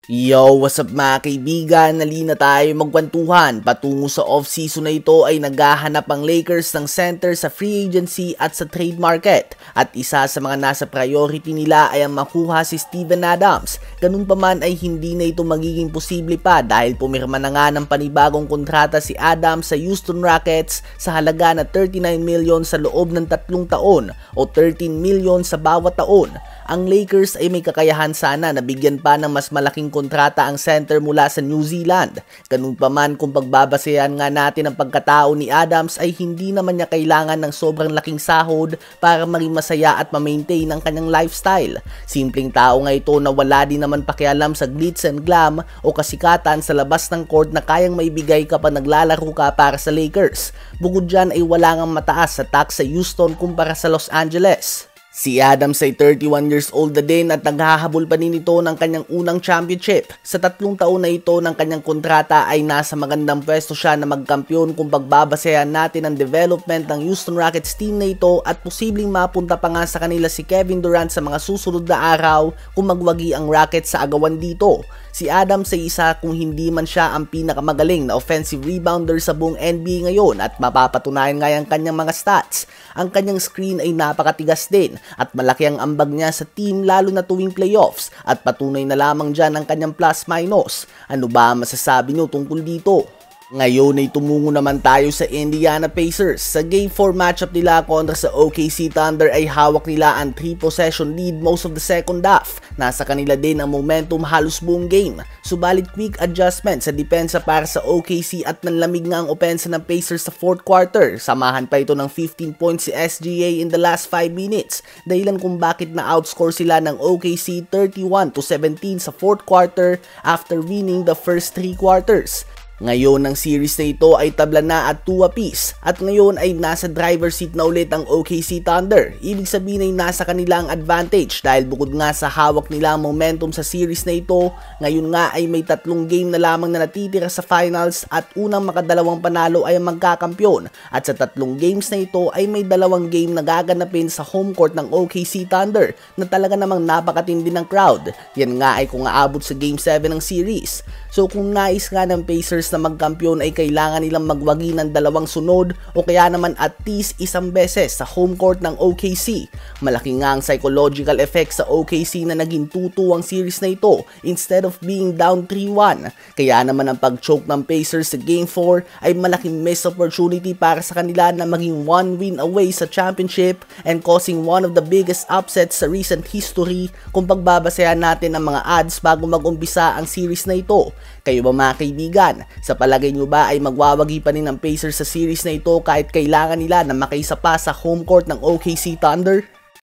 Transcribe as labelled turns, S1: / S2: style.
S1: Yo, what's up mga kaibigan? Nalina tayo magkwentuhan. Patungo sa off-season na ito ay naghahanap ang Lakers ng center sa free agency at sa trade market. At isa sa mga nasa priority nila ay ang makuha si Steven Adams. Ganun pa man ay hindi na ito magiging posible pa dahil pumirma na nga ng panibagong kontrata si Adams sa Houston Rockets sa halaga na 39 million sa loob ng 3 taon o 13 million sa bawat taon. Ang Lakers ay may kakayahan sana na bigyan pa ng mas malaking kontrata ang center mula sa New Zealand. Ganun pa man kung pagbabasehan nga natin ang pagkatao ni Adams ay hindi naman niya kailangan ng sobrang laking sahod para maging masaya at ma-maintain ang kanyang lifestyle. Simpleng tao nga ito na wala din naman pakialam sa glitz and glam o kasikatan sa labas ng court na kayang maibigay kapag naglalaro ka para sa Lakers. Bukod dyan ay wala ngang mataas sa tax sa Houston kumpara sa Los Angeles. Si Adams ay 31 years old na din at naghahabol pa din ito ng kanyang unang championship. Sa 3 taon na ito ng kanyang kontrata ay nasa magandang pwesto siya na magkampiyon kung pagbabasehan natin ang development ng Houston Rockets team na ito at posibleng mapunta pa nga sa kanila si Kevin Durant sa mga susunod na araw kung magwagi ang Rockets sa agawan dito. Si Adams ay isa kung hindi man siya ang pinakamagaling na offensive rebounder sa buong NBA ngayon at mapapatunayan nga ang kanyang mga stats. Ang kanyang screen ay napakatigas din at malaki ang ambag niya sa team lalo na tuwing playoffs at patunay na lamang dyan ang kanyang plus-minus. Ano ba masasabi nyo tungkol dito? Ngayon ay tumungo naman tayo sa Indiana Pacers. Sa Game 4 matchup nila kontra sa OKC Thunder ay hawak nila ang 3-possession lead most of the second half. Nasa kanila din ang momentum halos buong game. Subalit quick adjustment sa depensa para sa OKC at nanlamig nga ang opensa ng Pacers sa 4th quarter. Samahan pa ito ng 15 points si SGA in the last 5 minutes. Dahilan kung bakit na-outscore sila ng OKC 31-17 sa 4th quarter after winning the first 3 quarters. Ngayon ang series na ito ay tabla na at 2 apiece at ngayon ay nasa driver seat na ulit ang OKC Thunder. Ibig sabihin ay nasa kanila ang advantage dahil bukod nga sa hawak nila ang momentum sa series na ito, ngayon nga ay may 3 game na lamang na natitira sa finals at unang makadalawang panalo ay ang magkakampyon. At sa 3 games na ito ay may 2 game na gaganapin sa home court ng OKC Thunder na talaga namang napakatindi ng crowd. Yan nga ay kung aabot sa Game 7 ng series. So kung nais nga ng Pacers na magkampiyon ay kailangan nilang magwagi ng 2 sunod o kaya naman at least 1 beses sa home court ng OKC. Malaki nga ang psychological effect sa OKC na naging 2-2 ang series na ito instead of being down 3-1. Kaya naman ang pag-choke ng Pacers sa Game 4 ay malaking missed opportunity para sa kanila na maging 1 win away sa championship and causing one of the biggest upsets sa recent history kung pagbabasehan natin ang mga odds bago mag-umpisa ang series na ito. Kayo ba mga kaibigan? Sa palagay nyo ba ay magwawagi pa rin ng Pacers sa series na ito kahit kailangan nila na makaisa pa sa home court ng OKC Thunder?